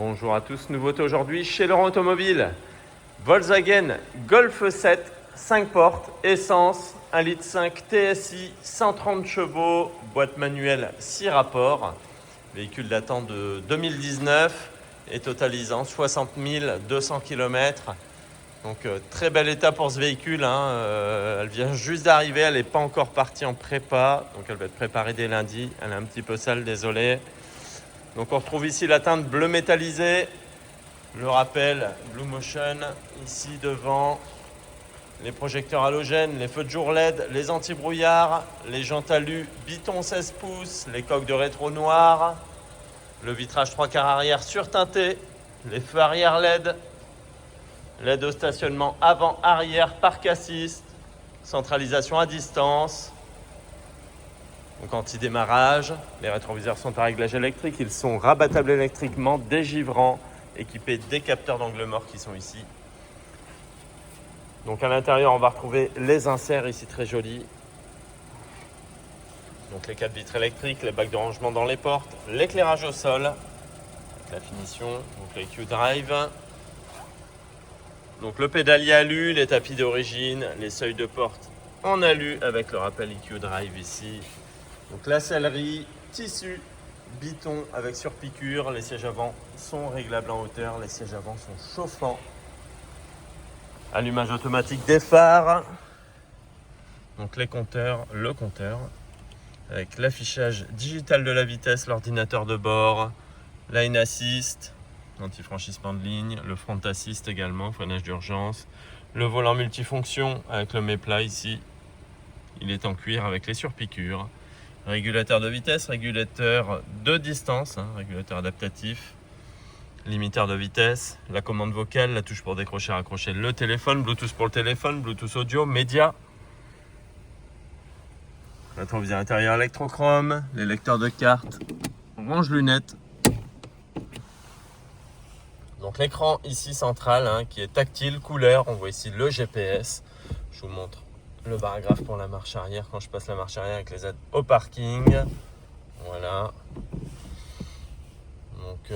Bonjour à tous, nouveauté aujourd'hui chez Laurent Automobile. Volkswagen Golf 7, 5 portes, essence, 1,5 litre TSI, 130 chevaux, boîte manuelle 6 rapports. Véhicule datant de 2019 et totalisant 60 200 km. Donc très bel état pour ce véhicule, elle vient juste d'arriver, elle n'est pas encore partie en prépa, donc elle va être préparée dès lundi. Elle est un petit peu sale, désolé. Donc on retrouve ici la teinte bleu métallisé, le rappel Blue Motion ici devant, les projecteurs halogènes, les feux de jour LED, les anti-brouillards, les jantes alu Biton 16 pouces, les coques de rétro noires, le vitrage 3/4 arrière surteinté, les feux arrière LED, l'aide au stationnement avant-arrière, parc assist, centralisation à distance. Donc anti-démarrage, les rétroviseurs sont à réglage électrique, ils sont rabattables électriquement, dégivrants, équipés des capteurs d'angle mort qui sont ici. Donc à l'intérieur, on va retrouver les inserts ici très jolis. Donc les 4 vitres électriques, les bacs de rangement dans les portes, l'éclairage au sol, avec la finition, donc les Q-Drive. Donc le pédalier alu, les tapis d'origine, les seuils de porte en alu avec le rappel EQ-Drive ici. Donc la sellerie, tissu, Biton avec surpiqûre. Les sièges avant sont réglables en hauteur, les sièges avant sont chauffants. Allumage automatique des phares. Donc les compteurs, le compteur avec l'affichage digital de la vitesse, l'ordinateur de bord, lane assist, anti-franchissement de ligne, le front assist également, freinage d'urgence, le volant multifonction avec le mets-plat ici. Il est en cuir avec les surpiqûres. Régulateur de vitesse, régulateur de distance, régulateur adaptatif, limiteur de vitesse, la commande vocale, la touche pour décrocher, raccrocher le téléphone, Bluetooth pour le téléphone, Bluetooth audio, média. Rétroviseur intérieur électrochrome, les lecteurs de cartes, range-lunettes. Donc l'écran ici central qui est tactile, couleur, on voit ici le GPS. Je vous montre le paragraphe pour la marche arrière quand je passe la marche arrière avec les aides au parking. Voilà. Donc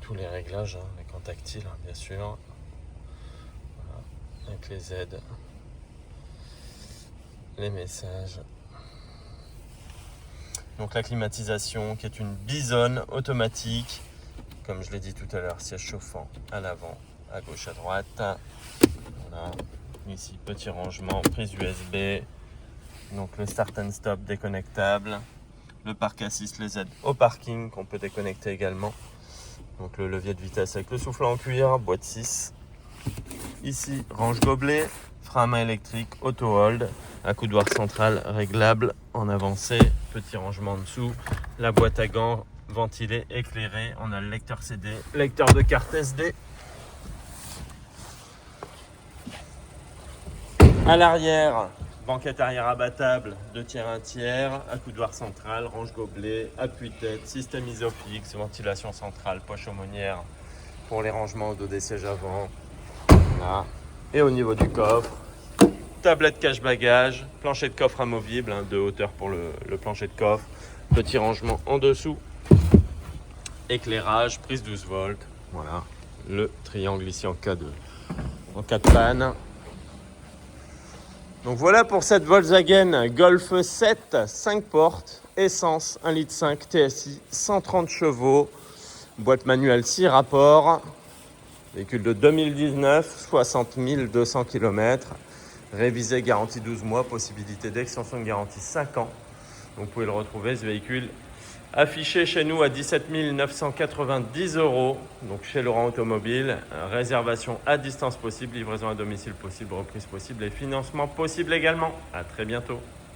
tous les réglages, l'écran tactile bien sûr. Voilà. Avec les aides, les messages. Donc la climatisation qui est une Bison automatique. Comme je l'ai dit tout à l'heure, siège chauffant à l'avant, à gauche, à droite. Voilà. Ici, petit rangement, prise USB. Donc le start and stop déconnectable. Le parc assist, les aides au parking qu'on peut déconnecter également. Donc le levier de vitesse avec le soufflet en cuir, boîte 6. Ici, range gobelet, frein à main électrique, auto hold, accoudoir central réglable en avancée, petit rangement en dessous, la boîte à gants ventilée, éclairée. On a le lecteur CD, lecteur de carte SD. À l'arrière, banquette arrière abattable, 2 tiers, 1 tiers, accoudoir central, range gobelet, appuie-tête, système Isofix, ventilation centrale, poche aumônière pour les rangements au dos des sièges avant. Voilà. Et au niveau du coffre, tablette cache-bagages, plancher de coffre amovible, de hauteur pour le plancher de coffre, petit rangement en dessous, éclairage, prise 12 volts, voilà, le triangle ici en cas de panne. Donc voilà pour cette Volkswagen Golf 7, 5 portes, essence, 1,5 litre TSI, 130 chevaux, boîte manuelle 6 rapports, véhicule de 2019, 60 200 km, révisé, garantie 12 mois, possibilité d'extension de garantie 5 ans. Donc vous pouvez le retrouver ce véhicule affiché chez nous à 17 990 €, donc chez Laurent Automobile. Réservation à distance possible, livraison à domicile possible, reprise possible et financement possible également. À très bientôt.